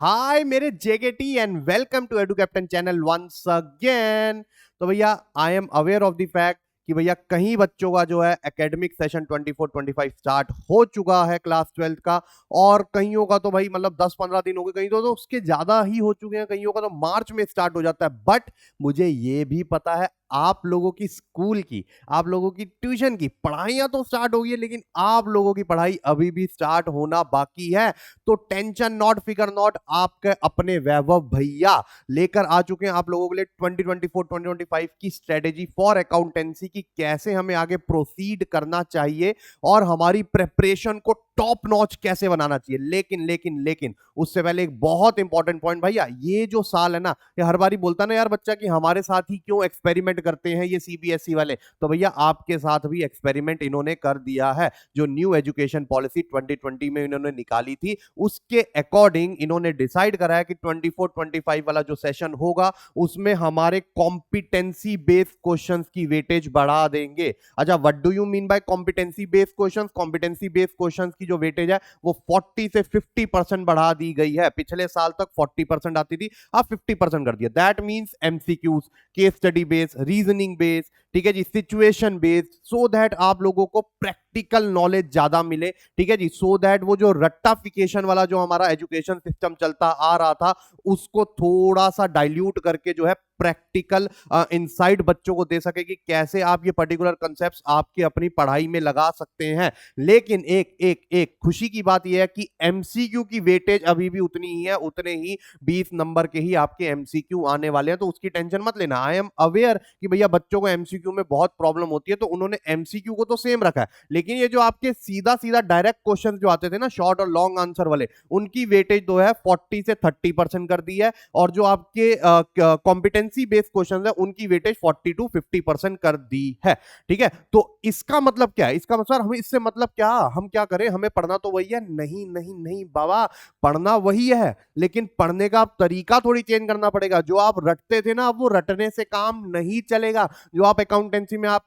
हाय मेरे जेकेटी and welcome to Edu Captain channel once again. तो भैया I am aware of the fact कि भैया कहीं बच्चों का जो है एकेडमिक सेशन 24-25 स्टार्ट हो चुका है क्लास 12th का। और कईयों का तो भाई मतलब 10-15 दिन हो गए, कहीं तो उसके ज्यादा ही हो चुके हैं, कईयों का तो मार्च में स्टार्ट हो जाता है। बट मुझे ये भी पता है आप लोगों की स्कूल की, आप लोगों की ट्यूशन की पढ़ाइयां तो स्टार्ट हो गई है, लेकिन आप लोगों की पढ़ाई अभी भी स्टार्ट होना बाकी है। तो टेंशन नॉट, फिकर नॉट, आपके अपने वैभव भैया लेकर आ चुके हैं आप लोगों के लिए 2024-2025 की स्ट्रेटेजी फॉर अकाउंटेंसी की, कैसे हमें आगे प्रोसीड करना चाहिए और हमारी प्रेपरेशन को टॉप नॉच कैसे बनाना चाहिए। लेकिन लेकिन लेकिन उससे पहले एक बहुत इंपॉर्टेंट पॉइंट भैया, ये जो साल है ना, ये हर बारी बोलता ना यार बच्चा कि हमारे साथ ही क्यों एक्सपेरिमेंट करते हैं ये सीबीएसई वाले, तो भैया आपके साथ भी एक्सपेरिमेंट इन्होंने कर दिया है। जो न्यू एजुकेशन पॉलिसी 2020 में इन्होंने निकाली थी, उसके अकॉर्डिंग इन्होंने डिसाइड करा है कि 24-25 वाला जो सेशन होगा उसमें हमारे कॉम्पिटेंसी बेस्ड क्वेश्चंस की वेटेज बढ़ा देंगे। अच्छा, what do you mean by competency based questions? Competency based questions की जो वेटेज है वो 40 से 50% बढ़ा दी गई है। पिछले साल तक 40% आती थी, अब 50% कर दिया। That means MCQs, case study based, reasoning based, ठीक है जी, सिचुएशन बेस्ड, सो दैट आप लोगों को प्रैक्टिकल नॉलेज ज्यादा मिले। ठीक है जी, सो दैट वो जो रट्टाफिकेशन वाला जो हमारा एजुकेशन सिस्टम चलता आ रहा था उसको थोड़ा सा डाइल्यूट करके जो है प्रैक्टिकल इनसाइट बच्चों को दे सके कि कैसे आप ये पर्टिकुलर कंसेप्ट्स आपके अपनी पढ़ाई में लगा सकते हैं। लेकिन एक एक एक खुशी की बात यह है कि एमसीक्यू की वेटेज अभी भी उतनी ही है, उतने ही 20 नंबर के ही आपके एमसीक्यू आने वाले हैं, तो उसकी टेंशन मत लेना। आई एम अवेयर कि भैया बच्चों को एमसीक्यू में बहुत प्रॉब्लम होती है, तो उन्होंने एमसीक्यू को तो सेम रखा है, लेकिन ये जो आपके सीधा सीधा डायरेक्ट क्वेश्चन जो आते थे ना, शॉर्ट और लॉन्ग आंसर वाले, उनकी वेटेज जो है 40 से 30% कर दी है। और जो आपके कॉम्पिटेंसी बेस्ड क्वेश्चन है उनकी वेटेज 40 टू 50% कर दी है। ठीक है, तो इसका मतलब क्या है? इसका मतलब हमें इससे मतलब क्या, हम क्या करें? हमें पढ़ना तो वही है? नहीं नहीं नहीं बाबा, पढ़ना वही है, लेकिन पढ़ने का तरीका थोड़ी चेंज करना पड़ेगा। जो आप रटते थे ना, अब वो रटने से काम नहीं चलेगा। जो आप अकाउंटेंसी में आप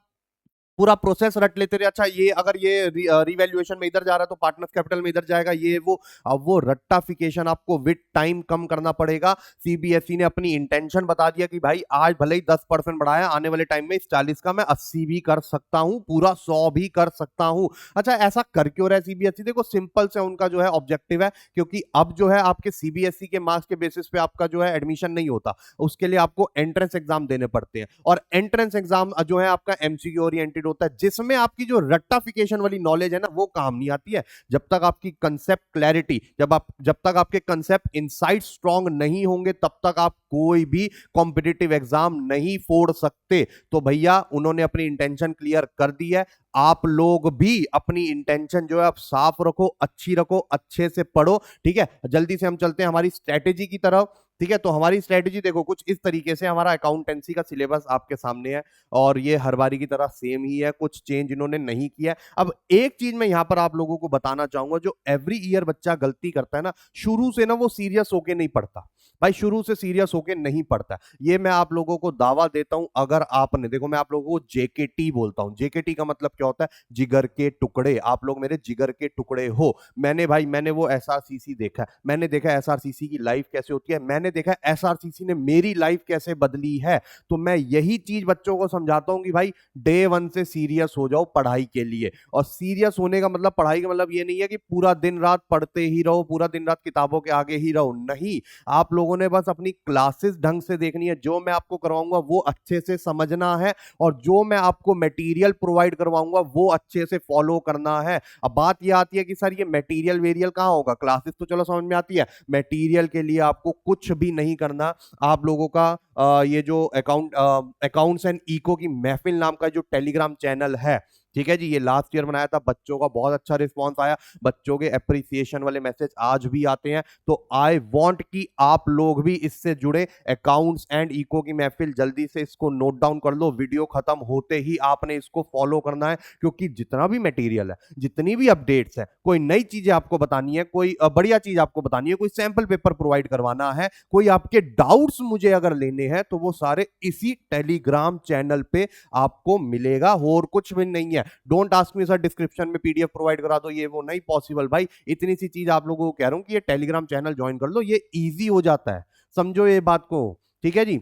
पूरा प्रोसेस रट लेते रहे, अच्छा ये अगर ये रिवैल्यूएशन में इधर जा रहा है तो पार्टनर्स कैपिटल में इधर जाएगा, ये वो, अब वो रट्टाफिकेशन आपको विद टाइम कम करना पड़ेगा। सीबीएसई ने अपनी इंटेंशन बता दिया कि भाई आज भले ही 10% बढ़ाया, आने वाले टाइम में इस 40 का मैं 80 भी कर सकता हूं, पूरा 100 भी कर सकता हूं। अच्छा, ऐसा कर क्यों रहा है सीबीएसई? देखो सिंपल से उनका जो है ऑब्जेक्टिव है, क्योंकि अब जो है आपके सीबीएसई के मार्क्स के बेसिस पे आपका जो है एडमिशन नहीं होता, उसके लिए आपको एंट्रेंस एग्जाम देने पड़ते हैं। और एंट्रेंस एग्जाम जो है आपका एमसीक्यू ओरिएंटेड होता है, जिसमें आपकी जो रट्टाफिकेशन वाली नॉलेज है ना वो काम नहीं आती है। जब तक आपकी कंसेप्ट क्लैरिटी, जब तक आपके कंसेप्ट इनसाइट स्ट्रांग नहीं होंगे, तब तक आप कोई भी कॉम्पिटिटिव एग्जाम नहीं फोड़ सकते। तो भैया उन्होंने अपनी इंटेंशन क्लियर कर दी है, आप लोग भी अपनी इंटेंशन जो है आप साफ रखो, अच्छी रखो, अच्छे से पढ़ो। ठीक है, जल्दी से हम चलते हैं हमारी स्ट्रेटेजी की तरफ। ठीक है, तो हमारी स्ट्रेटेजी देखो कुछ इस तरीके से, हमारा अकाउंटेंसी का सिलेबस आपके सामने है और ये हर बारी की तरह सेम ही है, कुछ चेंज इन्होंने नहीं किया है। अब एक चीज मैं यहां पर आप लोगों को बताना चाहूंगा, जो एवरी ईयर बच्चा गलती करता है ना, शुरू से ना वो सीरियस होके नहीं पढ़ता भाई, शुरू से सीरियस होके नहीं पढ़ता। ये मैं आप लोगों को दावा देता हूं। अगर आपने, देखो मैं आप लोगों को जेकेटी बोलता हूं, जेकेटी का मतलब क्या होता है? जिगर के टुकड़े। आप लोग मेरे जिगर के टुकड़े हो। मैंने वो एसआरसीसी देखा है, मैंने देखा एसआरसीसी की लाइफ कैसे होती है, मैंने देखा एसआरसीसी ने मेरी लाइफ कैसे बदली है। तो मैं यही चीज बच्चों को समझाता हूं कि भाई डे वन से सीरियस हो जाओ पढ़ाई के लिए। और सीरियस होने का मतलब, पढ़ाई का मतलब ये नहीं है कि पूरा दिन रात पढ़ते ही रहो, पूरा दिन रात किताबों के आगे ही रहो, नहीं। आप लोगों ने बस अपनी क्लासेस ढंग से देखनी है, जो मैं आपको करवाऊंगा वो अच्छे से समझना है, और जो मैं आपको मटेरियल प्रोवाइड करवाऊंगा वो अच्छे से फॉलो करना है। अब बात ये आती है कि सर ये मटेरियल वेरियल कहां होगा? क्लासेस तो चलो समझ में आती है, मटेरियल के लिए आपको कुछ भी नहीं करना। आप लोगों का ये जो अकाउंट्स एंड इको की महफिल नाम का जो टेलीग्राम चैनल है, ठीक है जी, ये लास्ट ईयर बनाया था, बच्चों का बहुत अच्छा रिस्पांस आया, बच्चों के अप्रिसिएशन वाले मैसेज आज भी आते हैं। तो आई वांट कि आप लोग भी इससे जुड़े। अकाउंट्स एंड इको की महफिल, जल्दी से इसको नोट डाउन कर लो, वीडियो खत्म होते ही आपने इसको फॉलो करना है, क्योंकि जितना भी मटेरियल है, जितनी भी अपडेट्स है, कोई नई चीजें आपको बतानी है, कोई बढ़िया चीज आपको बतानी है, कोई सैंपल पेपर प्रोवाइड करवाना है, कोई आपके डाउट्स मुझे अगर लेने हैं, तो वो सारे इसी टेलीग्राम चैनल पे आपको मिलेगा, और कुछ भी नहीं है। है। Don't ask me sir description में पीडीएफ प्रोवाइड करा दो, ये वो नहीं पॉसिबल भाई। इतनी सी चीज आप लोगों को कह रहा हूं कि ये टेलीग्राम चैनल ज्वाइन कर लो, ये ईजी हो जाता है, समझो ये बात को, ठीक है जी।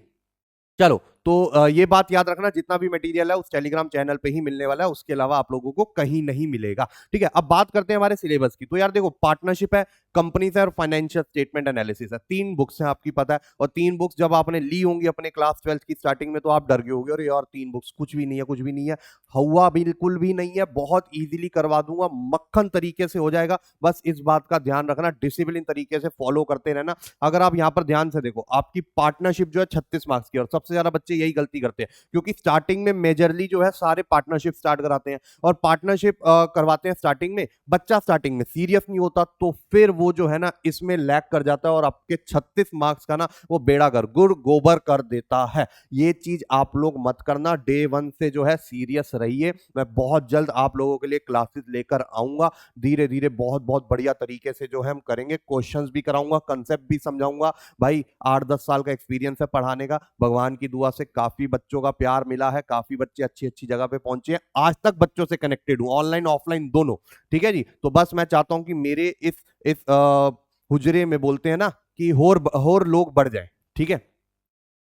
चलो तो ये बात याद रखना, जितना भी मटेरियल है उस टेलीग्राम चैनल पे ही मिलने वाला है, उसके अलावा आप लोगों को कहीं नहीं मिलेगा, ठीक है। अब बात करते हैं हमारे सिलेबस की। तो यार देखो, पार्टनरशिप है, कंपनीज है और फाइनेंशियल स्टेटमेंट एनालिसिस है, 3 बुक्स हैं आपकी, पता है। और 3 बुक्स जब आपने ली होंगी अपने क्लास 12 की स्टार्टिंग में, तो आप डर गए होंगे, अरे यार 3 बुक्स कुछ भी नहीं है, कुछ भी नहीं है। हुआ बिल्कुल भी नहीं है, बहुत इजीली करवा दूंगा, मक्खन तरीके से हो जाएगा। बस इस बात का ध्यान रखना, डिसिप्लिन तरीके से फॉलो करते रहना। अगर आप यहाँ पर ध्यान से देखो, आपकी पार्टनरशिप जो है 36 मार्क्स की, और सबसे ज्यादा बच्चे यही गलती करते हैं, क्योंकि स्टार्टिंग में मेजरली जो है सारे पार्टनरशिप स्टार्ट कराते हैं, और पार्टनरशिप करवाते हैं स्टार्टिंग में, बच्चा स्टार्टिंग में सीरियस नहीं होता, तो फिर वो जो है ना इसमें लैग कर जाता है, और आपके 36 मार्क्स का ना वो बेड़ा कर गुड़ गोबर कर देता है। ये चीज आप लोग मत करना, डे 1 से जो है सीरियस रहिए। मैं बहुत जल्द आप लोगों के लिए क्लासेस लेकर आऊंगा, धीरे धीरे बहुत बहुत बढ़िया तरीके से जो है हम करेंगे, क्वेश्चंस भी कराऊंगा, कंसेप्ट भी समझाऊंगा। भाई 8-10 साल का एक्सपीरियंस है पढ़ाने का, भगवान की दुआ से काफी बच्चों का प्यार मिला है, काफी बच्चे अच्छी अच्छी जगह पे पहुंचे हैं, आज तक बच्चों से कनेक्टेड हूं, ऑनलाइन ऑफलाइन दोनों, ठीक है जी। तो बस मैं चाहता हूं कि मेरे इस हुजरे में बोलते हैं ना कि होर लोग बढ़ जाए, ठीक है।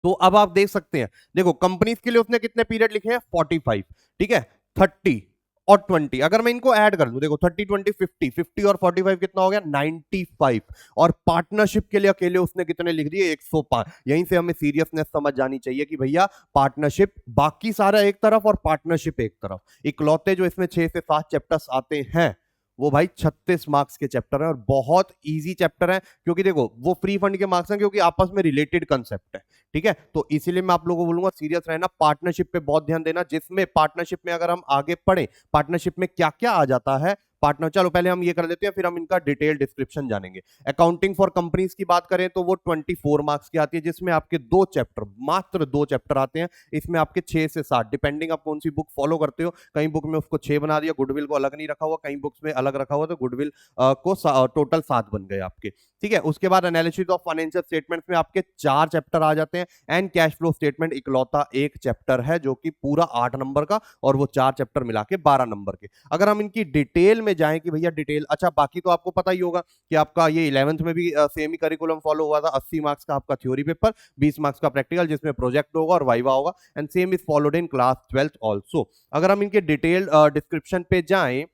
तो अब आप देख सकते हैं, देखो कंपनीज के लिए उसने कितने पीरियड लिखे हैं, 45, ठीक है, 30 और 20। अगर मैं इनको ऐड कर दूं, देखो 30 20 50, 50 और 45 कितना हो गया, 95। और पार्टनरशिप के लिए अकेले उसने कितने लिख दिए, 105। यहीं से हमें सीरियसनेस समझ जानी चाहिए कि भैया पार्टनरशिप, बाकी सारा एक तरफ और पार्टनरशिप एक तरफ, इकलौते जो इसमें 6 से 7 चैप्टर्स आते हैं वो भाई 36 मार्क्स के चैप्टर है, और बहुत इजी चैप्टर है, क्योंकि देखो वो फ्री फंड के मार्क्स हैं, क्योंकि आपस में रिलेटेड कंसेप्ट है, ठीक है। तो इसीलिए मैं आप लोगों को बोलूंगा सीरियस रहना, पार्टनरशिप पे बहुत ध्यान देना, जिसमें पार्टनरशिप में अगर हम आगे पढ़े, पार्टनरशिप में क्या क्या आ जाता है पार्टनर, चलो पहले हम ये कर लेते हैं, फिर हम इनका डिटेल डिस्क्रिप्शन जानेंगे। अकाउंटिंग फॉर कंपनीज की बात करें तो वो 24 मार्क्स की आती है, जिसमें आपके 2 चैप्टर, मात्र 2 चैप्टर आते हैं, इसमें आपके 6 से 7, डिपेंडिंग आप कौन सी बुक फॉलो करते हो। कई बुक में उसको 6 बना दिया, गुडविल को अलग नहीं रखा हुआ, कई बुक्स में अलग रखा हुआ, तो गुडविल को टोटल 7 बन गए आपके, ठीक है। उसके बाद एनालिसिस ऑफ फाइनेंशियल स्टेटमेंट्स में आपके 4 चैप्टर आ जाते हैं, एंड कैश फ्लो स्टेटमेंट इकलौता एक चैप्टर है जो कि पूरा 8 नंबर का, और वो 4 चैप्टर मिला के 12 नंबर के। अगर हम इनकी डिटेल में जाएं कि भैया डिटेल, अच्छा बाकी तो आपको पता ही होगा कि आपका ये 11th में भी सेम ही करिकुलम फॉलो हुआ था, 80 मार्क्स का आपका थ्योरी पेपर, 20 मार्क्स का प्रैक्टिकल, जिसमें प्रोजेक्ट होगा और वाइवा होगा, and same is followed in class 12th also. अगर हम इनके डिटेल डिस्क्रिप्शन पे जाएं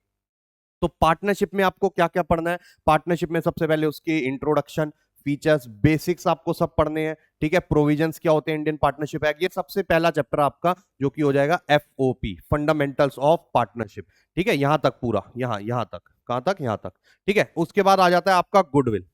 तो पार्टनरशिप में आपको क्या क्या पढ़ना है, पार्टनरशिप में सबसे पहले उसकी इंट्रोडक्शन, फीचर्स, बेसिक्स आपको सब पढ़ने हैं, ठीक है। प्रोविजंस क्या होते हैं इंडियन पार्टनरशिप एक्ट, ये सबसे पहला चैप्टर आपका जो कि हो जाएगा एफओपी, फंडामेंटल्स ऑफ पार्टनरशिप, ठीक है। यहां तक पूरा, यहां तक, कहां तक, यहां तक, ठीक है। उसके बाद आ जाता है आपका गुडविल।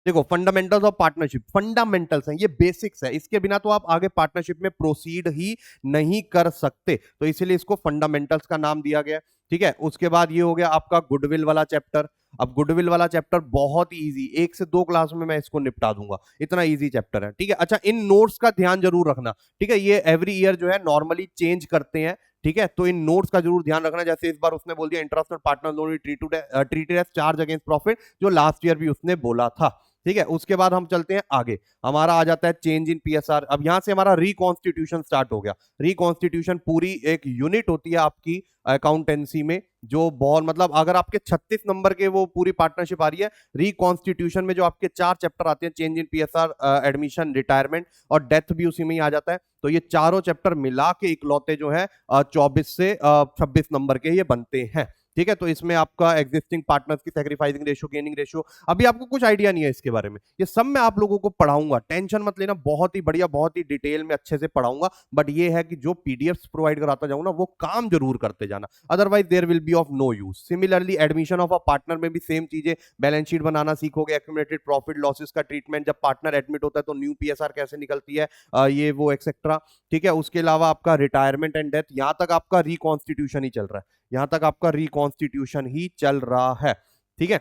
देखो फंडामेंटल्स ऑफ पार्टनरशिप, फंडामेंटल्स हैं, ये बेसिक्स है, इसके बिना तो आप आगे पार्टनरशिप में प्रोसीड ही नहीं कर सकते, तो इसीलिए इसको फंडामेंटल्स का नाम दिया गया, ठीक है। उसके बाद ये हो गया आपका गुडविल वाला चैप्टर। अब गुडविल वाला चैप्टर बहुत ही इजी, 1 से 2 क्लास में मैं इसको निपटा दूंगा, इतना इजी चैप्टर है, ठीक है। अच्छा इन नोट्स का ध्यान जरूर रखना, ठीक है, ये एवरी ईयर जो है नॉर्मली चेंज करते हैं, ठीक है। तो इन नोट्स का जरूर ध्यान रखना, जैसे इस बार उसने बोल दिया interest on partner loan treated as charge against profit, जो लास्ट ईयर भी उसने बोला था, ठीक है। उसके बाद हम चलते हैं आगे, हमारा आ जाता है चेंज इन पीएसआर। अब यहां से हमारा रिकॉन्स्टिट्यूशन स्टार्ट हो गया। रिकॉन्स्टिट्यूशन पूरी एक यूनिट होती है आपकी अकाउंटेंसी में, जो बहुत मतलब अगर आपके 36 नंबर के वो पूरी पार्टनरशिप आ रही है, रिकॉन्स्टिट्यूशन में जो आपके 4 चैप्टर आते हैं, change in PSR, admission, retirement और डेथ भी उसी में ही आ जाता है, तो ये चारों चैप्टर मिला के इकलौते जो है 24 से 26 नंबर के ये बनते हैं, ठीक है। तो इसमें आपका एग्जिस्टिंग पार्टनर्स की सैक्रिफाइसिंग रेशियो, गेनिंग रेशियो, अभी आपको कुछ आइडिया नहीं है इसके बारे में, ये सब मैं आप लोगों को पढ़ाऊंगा, टेंशन मत लेना, बहुत ही बढ़िया, बहुत ही डिटेल में अच्छे से पढ़ाऊंगा। बट ये है कि जो पीडीएफ्स प्रोवाइड कराता जाऊं ना, वो काम जरूर करते जाना, otherwise there will be of no use. Similarly admission of a partner में भी सेम चीजें, बैलेंस शीट बनाना सीखोगे, एक्यूमुलेटेड प्रॉफिट लॉसेस का ट्रीटमेंट, जब पार्टनर एडमिट होता है तो न्यू पीएसआर कैसे निकलती है, ये वो एक्सेट्रा, ठीक है। उसके अलावा आपका रिटायरमेंट एंड डेथ, यहां तक आपका रिकॉन्स्टिट्यूशन ही चल रहा है, यहां तक आपका रिकॉन्स्टिट्यूशन ही चल रहा है, ठीक है।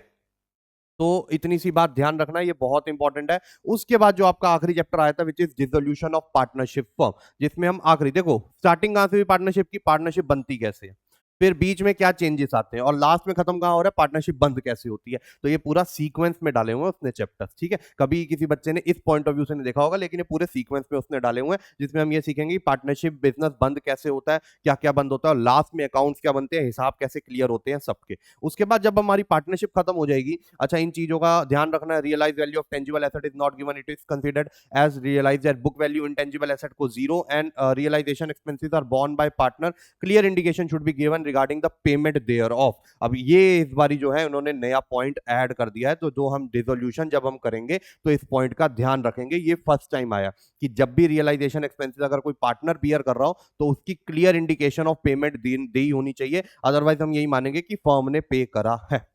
तो इतनी सी बात ध्यान रखना, ये बहुत इंपॉर्टेंट है। उसके बाद जो आपका आखिरी चैप्टर आया था which is dissolution of partnership firm, जिसमें हम आखिरी, देखो स्टार्टिंग कहां से हुई पार्टनरशिप की, पार्टनरशिप बनती कैसे है, फिर बीच में क्या चेंजेस आते हैं, और लास्ट में खत्म कहाँ हो रहा है, पार्टनरशिप बंद कैसे होती है। तो ये पूरा सीक्वेंस में डाले हुए हैं उसने चैप्टर्स, ठीक है। कभी किसी बच्चे ने इस पॉइंट ऑफ व्यू से नहीं देखा होगा, लेकिन ये पूरे सीक्वेंस में उसने डाले हुए हैं, जिसमें हम ये सीखेंगे पार्टनरशिप बिजनेस बंद कैसे होता है, क्या क्या बंद होता है, और लास्ट में अकाउंट्स क्या बनते हैं, हिसाब कैसे क्लियर होते हैं सबके। उसके बाद जब हमारी पार्टनरशिप खत्म हो जाएगी, अच्छा इन चीजों का ध्यान रखना है, realise value of tangible asset is not given, it is considered as realise at book value, intangible asset को zero, and realisation expenses are borne by partner, clear indication should be given regarding the payment thereof. अब ये इस बारी जो है उन्होंने नया point add कर दिया है, तो जो हम डिसोल्यूशन जब हम करेंगे तो इस पॉइंट का ध्यान रखेंगे। ये फर्स्ट टाइम आया कि जब भी रियलाइजेशन एक्सपेंसेस अगर कोई पार्टनर बियर कर रहा हो तो उसकी क्लियर इंडिकेशन ऑफ पेमेंट दी होनी चाहिए, अदरवाइज हम यही मानेंगे कि फर्म ने पे करा है,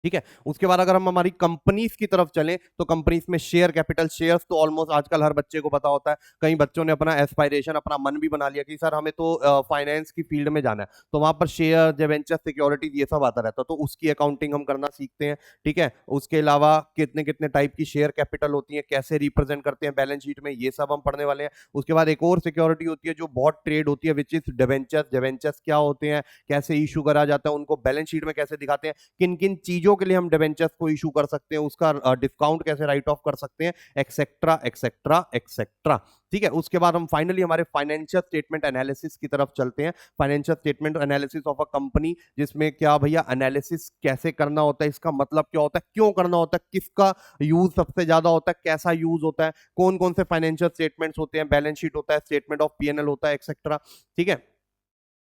ठीक है। उसके बाद अगर हम हमारी कंपनीज की तरफ चलें तो कंपनीज में शेयर कैपिटल, शेयर्स तो ऑलमोस्ट आजकल हर बच्चे को पता होता है। कई बच्चों ने अपना एस्पायरेशन, अपना मन भी बना लिया कि सर हमें तो फाइनेंस की फील्ड में जाना है, तो वहां पर शेयर, डिबेंचर, सिक्योरिटीज ये सब आता रहता है, तो उसकी अकाउंटिंग हम करना सीखते हैं, ठीक है। उसके अलावा कितने कितने टाइप की शेयर कैपिटल होती है, कैसे रिप्रेजेंट करते हैं बैलेंस शीट में, ये सब हम पढ़ने वाले हैं। उसके बाद एक और सिक्योरिटी होती है जो बहुत ट्रेड होती है, विच इज डिबेंचर्स। डिबेंचर्स क्या होते हैं, कैसे इशू करा जाता है, उनको बैलेंस शीट में कैसे दिखाते हैं, किन किन चीजों के लिए हम डिबेंचर्स को इशू कर सकते हैं, उसका डिस्काउंट कैसे राइट ऑफ कर सकते हैं, एक्सेट्रा एक्सेट्रा एक्सेट्रा, ठीक है। उसके बाद हम फाइनली हमारे फाइनेंशियल स्टेटमेंट एनालिसिस की तरफ चलते हैं। Financial statement analysis of a company, जिसमें क्या भैया एनालिसिस कैसे करना होता है, इसका मतलब क्या होता है, क्यों करना होता है, किसका यूज सबसे ज्यादा होता है, कैसा यूज होता है, कौन कौन से फाइनेंशियल स्टेटमेंट्स होते हैं, बैलेंस शीट होता है, स्टेटमेंट ऑफ पीएनएल होता है, एक्सेट्रा, ठीक है।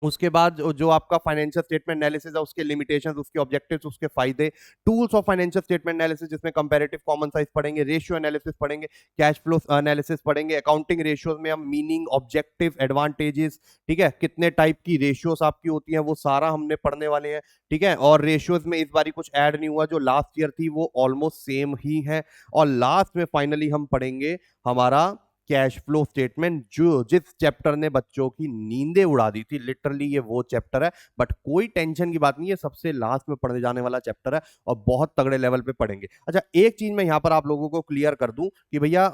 उसके बाद जो आपका फाइनेंशियल स्टेटमेंट एनालिसिस है, उसके लिमिटेशंस, उसके ऑब्जेक्टिव्स, उसके फायदे, tools of financial statement analysis, जिसमें कंपैरेटिव कॉमन साइज पढ़ेंगे, रेशियो एनालिसिस पढ़ेंगे, कैश फ्लो एनालिसिस पढ़ेंगे, अकाउंटिंग रेशियोज में हम मीनिंग, ऑब्जेक्टिव, एडवांटेजेस, ठीक है, कितने टाइप की रेशियोज आपकी होती हैं, वो सारा हमने पढ़ने वाले हैं, ठीक है। और रेशियोज में इस बारी कुछ ऐड नहीं हुआ, जो लास्ट ईयर थी वो ऑलमोस्ट सेम ही है। और लास्ट में फाइनली हम पढ़ेंगे हमारा कैश फ्लो स्टेटमेंट, जो जिस चैप्टर ने बच्चों की नींदें उड़ा दी थी, लिटरली ये वो चैप्टर है। बट कोई टेंशन की बात नहीं है, सबसे लास्ट में पढ़ने जाने वाला चैप्टर है और बहुत तगड़े लेवल पे पढ़ेंगे। अच्छा एक चीज मैं यहां पर आप लोगों को क्लियर कर दूं कि भैया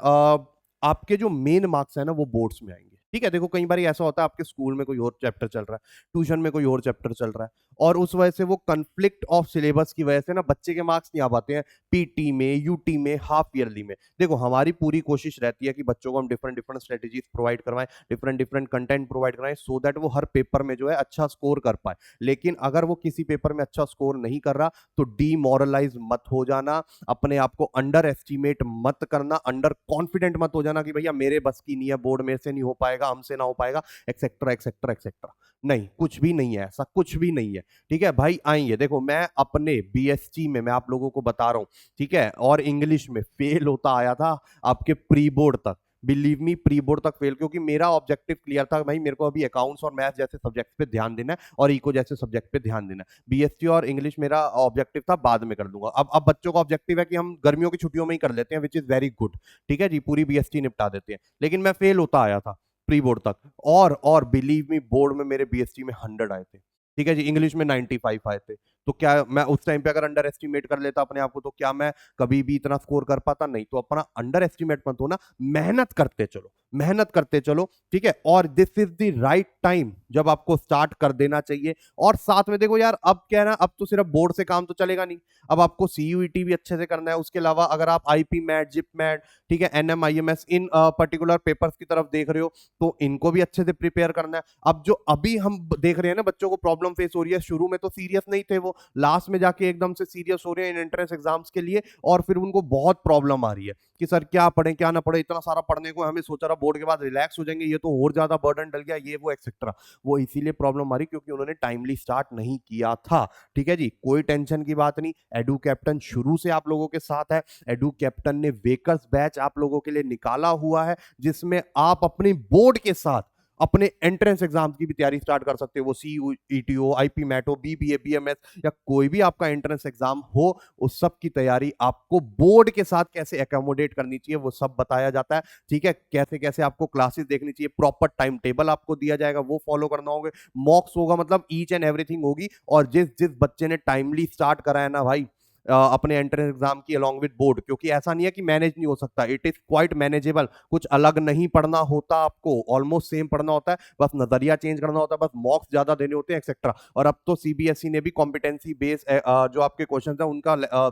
आपके जो मेन मार्क्स है ना वो बोर्ड्स में आएंगे, ठीक है। देखो कई बार ऐसा होता है आपके स्कूल में कोई और चैप्टर चल रहा है, ट्यूशन में कोई और चैप्टर चल रहा है, और उस वजह से वो कंफ्लिक्ट ऑफ सिलेबस की वजह से ना बच्चे के मार्क्स नहीं आ पाते हैं पीटी में, यूटी में, हाफ ईयरली में। देखो हमारी पूरी कोशिश रहती है कि बच्चों को हम डिफरेंट डिफरेंट स्ट्रेटेजीज प्रोवाइड करवाएं, डिफरेंट डिफरेंट कंटेंट प्रोवाइड कराएं, सो दैट वो हर पेपर में जो है अच्छा स्कोर कर पाए। लेकिन अगर वो किसी पेपर में अच्छा स्कोर नहीं कर रहा तो डीमोरलाइज मत हो जाना, अपने आप को अंडर एस्टिमेट मत करना, अंडर कॉन्फिडेंट मत हो जाना कि भैया मेरे बस की नहीं है, बोर्ड में से नहीं हो पाएगा, हमसे ना हो पाएगा, एक्सेट्रा एक्सेट्रा एक्सेट्रा। नहीं, कुछ भी नहीं है, ऐसा कुछ भी नहीं है, ठीक है भाई। आइए देखो, मैं अपने बीएसटी में मैं आप लोगों को बता रहा हूं, ठीक है, और इंग्लिश में फेल होता आया था आपके प्री बोर्ड तक, बिलीव मी, प्री बोर्ड तक फेल, क्योंकि मेरा ऑब्जेक्टिव क्लियर था भाई, मेरे को अभी अकाउंट्स और मैथ जैसे सब्जेक्ट पे ध्यान देना है और इको जैसे सब्जेक्ट पे ध्यान देना है। बीएसटी और इंग्लिश मेरा ऑब्जेक्टिव था, बाद में कर दूंगा। अब बच्चों का ऑब्जेक्टिव है कि हम गर्मियों की छुट्टियों में ही कर लेते हैं, विच इज वेरी गुड, ठीक है जी, पूरी बीएसटी निपटा देते हैं। लेकिन मैं फेल होता आया था प्री बोर्ड तक, और बिलीव मी बोर्ड में मेरे बीएसटी में 100 आए थे, ठीक है जी, इंग्लिश में 95 आए थे। तो क्या मैं उस टाइम पे अगर अंडर एस्टिमेट कर लेता अपने आप को तो क्या मैं कभी भी इतना स्कोर कर पाता? नहीं। तो अपना अंडर एस्टिमेट मत होना, मेहनत करते चलो, मेहनत करते चलो, ठीक है। और this is the right time जब आपको स्टार्ट कर देना चाहिए। और साथ में देखो यार, अब क्या है ना, अब तो सिर्फ बोर्ड से काम तो चलेगा नहीं, अब आपको सीयूईटी भी अच्छे से करना है। उसके अलावा अगर आप आईपी मैट, जिप मैट, ठीक है, एनएमआईएमएस, इन पर्टिकुलर पेपर्स की तरफ देख रहे हो तो इनको भी अच्छे से प्रिपेयर करना है। अब जो अभी हम देख रहे हैं ना बच्चों को प्रॉब्लम फेस हो रही है, शुरू में तो सीरियस नहीं थे वो, लास्ट में जाके एकदम से सीरियस हो रहे हैं इन एंट्रेंस एग्जाम्स के लिए, और फिर उनको बहुत प्रॉब्लम आ रही है कि सर क्या पढ़े क्या ना पढ़े, इतना सारा पढ़ने को, हमें सोचा रहा बोर्ड के बाद रिलैक्स हो जाएंगे, ये तो और ज्यादा बर्डन डल गया, ये वो एक्सेट्रा। वो इसीलिए प्रॉब्लम आ रही क्योंकि उन्होंने टाइमली स्टार्ट नहीं किया था, ठीक है जी। कोई टेंशन की बात नहीं, एडू कैप्टन शुरू से आप लोगों के साथ है। एडू कैप्टन ने वेकर्स बैच आप लोगों के लिए निकाला हुआ है, जिसमें आप अपनी बोर्ड के साथ अपने एंट्रेंस एग्जाम्स की भी तैयारी स्टार्ट कर सकते हो। वो सीईटी हो, आईपी मैट हो, बीबीए, बीएमएस, या कोई भी आपका एंट्रेंस एग्जाम हो, उस सब की तैयारी आपको बोर्ड के साथ कैसे एकोमोडेट करनी चाहिए वो सब बताया जाता है, ठीक है। कैसे कैसे आपको क्लासेस देखनी चाहिए, प्रॉपर टाइम टेबल आपको दिया जाएगा, वो फॉलो करना होगा, मॉक्स होगा, मतलब ईच एंड एवरीथिंग होगी। और जिस जिस बच्चे ने टाइमली स्टार्ट करा है ना भाई, अपने एंट्रेंस एग्जाम की अलॉन्ग विद बोर्ड, क्योंकि ऐसा नहीं है कि मैनेज नहीं हो सकता, इट इज क्वाइट मैनेजेबल। कुछ अलग नहीं पढ़ना होता आपको, ऑलमोस्ट सेम पढ़ना होता है, बस नजरिया चेंज करना होता है, बस मॉक्स ज्यादा देने होते हैं एक्सेट्रा। और अब तो सीबीएसई ने भी कॉम्पिटेंसी बेस जो आपके क्वेश्चन है उनका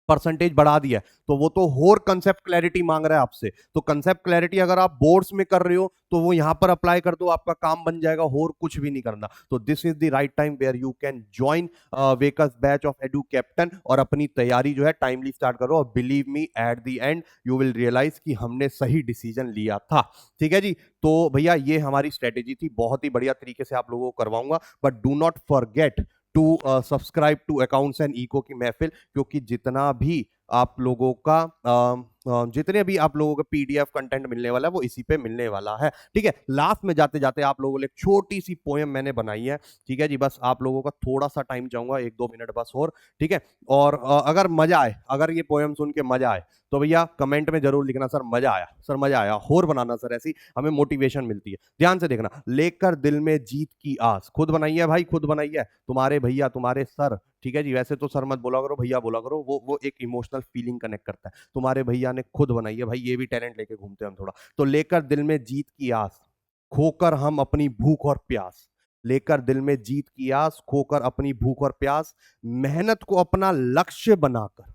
परसेंटेज बढ़ा दिया है, तो वो तो और कंसेप्ट क्लैरिटी मांग रहा है आपसे। तो कंसेप्ट क्लैरिटी अगर आप बोर्ड्स में कर रहे हो तो वो यहां पर अप्लाई कर दो, आपका काम बन जाएगा, और कुछ भी नहीं करना। तो this is the right time where you can join wax batch of Edu Captain, और अपनी तैयारी जो है टाइमली स्टार्ट करो, और believe me at the end you will realise कि हमने सही डिसीजन लिया था। ठीक है जी। तो भैया ये हमारी स्ट्रेटेजी थी, बहुत ही बढ़िया तरीके से आप लोगों को करवाऊंगा, but do not forget to subscribe to accounts and eco की महफिल, क्योंकि जितना भी आप लोगों का जितने भी आप लोगों का पीडीएफ कंटेंट मिलने वाला है वो इसी पे मिलने वाला है। ठीक है। लास्ट में जाते जाते आप लोगों के लिए छोटी सी पोएम मैंने बनाई है। ठीक है जी। बस आप लोगों का थोड़ा सा टाइम चाहूंगा, 1-2 मिनट बस और। ठीक है। और अगर मजा आए, अगर ये पोएम सुन के मजा आए, तो भैया कमेंट में जरूर लिखना सर मजा आया, सर मजा आया, और बनाना सर, ऐसी हमें मोटिवेशन मिलती है। ध्यान से देखना, लेकर दिल में जीत की आस, खुद बनाइए भाई, खुद बनाइए, तुम्हारे भैया तुम्हारे सर। ठीक है जी। वैसे तो सर मत बोला करो, भैया बोला करो, वो एक इमोशनल फीलिंग कनेक्ट करता है। तुम्हारे भैया ने खुद बनाई है भाई, ये भी टैलेंट लेके घूमते हैं हम थोड़ा। तो लेकर दिल में जीत की आस, खोकर हम अपनी भूख और प्यास, लेकर दिल में जीत की आस, खोकर अपनी भूख और प्यास, मेहनत को अपना लक्ष्य बनाकर,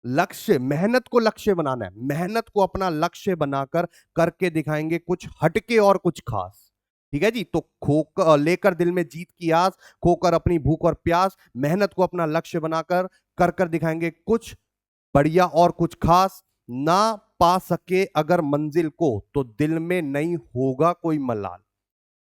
लक्ष्य, मेहनत को लक्ष्य बनाना है, मेहनत को अपना लक्ष्य बनाकर करके दिखाएंगे कुछ हटके और कुछ खास। ठीक है जी। तो खोकर, लेकर दिल में जीत की आस, खोकर अपनी भूख और प्यास, मेहनत को अपना लक्ष्य बनाकर कर कर दिखाएंगे कुछ बढ़िया और कुछ खास। ना पा सके अगर मंजिल को तो दिल में नहीं होगा कोई मलाल,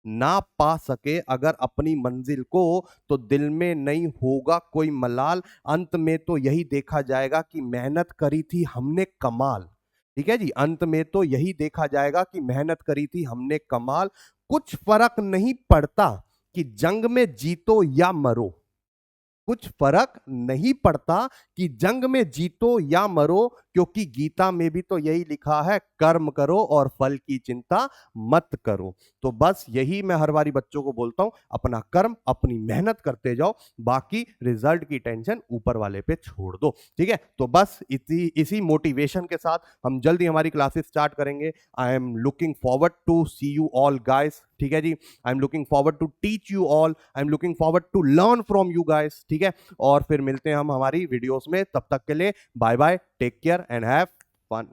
ना पा सके अगर अपनी मंजिल को तो दिल में नहीं होगा कोई मलाल, अंत में तो यही देखा जाएगा कि मेहनत करी थी हमने कमाल। ठीक है जी। अंत में तो यही देखा जाएगा कि मेहनत करी थी हमने कमाल, कुछ फर्क नहीं पड़ता कि जंग में जीतो या मरो, कुछ फर्क नहीं पड़ता कि जंग में जीतो या मरो, क्योंकि गीता में भी तो यही लिखा है, कर्म करो और फल की चिंता मत करो। तो बस यही मैं हर बारी बच्चों को बोलता हूं, अपना कर्म अपनी मेहनत करते जाओ, बाकी रिजल्ट की टेंशन ऊपर वाले पे छोड़ दो। ठीक है। तो बस इसी मोटिवेशन के साथ हम जल्दी हमारी क्लासेस स्टार्ट करेंगे। I am looking forward to see you all guys. ठीक है जी। I am looking forward to teach you all, I am looking forward to learn from you guys. ठीक है। और फिर मिलते हैं हम हमारी वीडियोस में, तब तक के लिए bye bye, take care and have fun.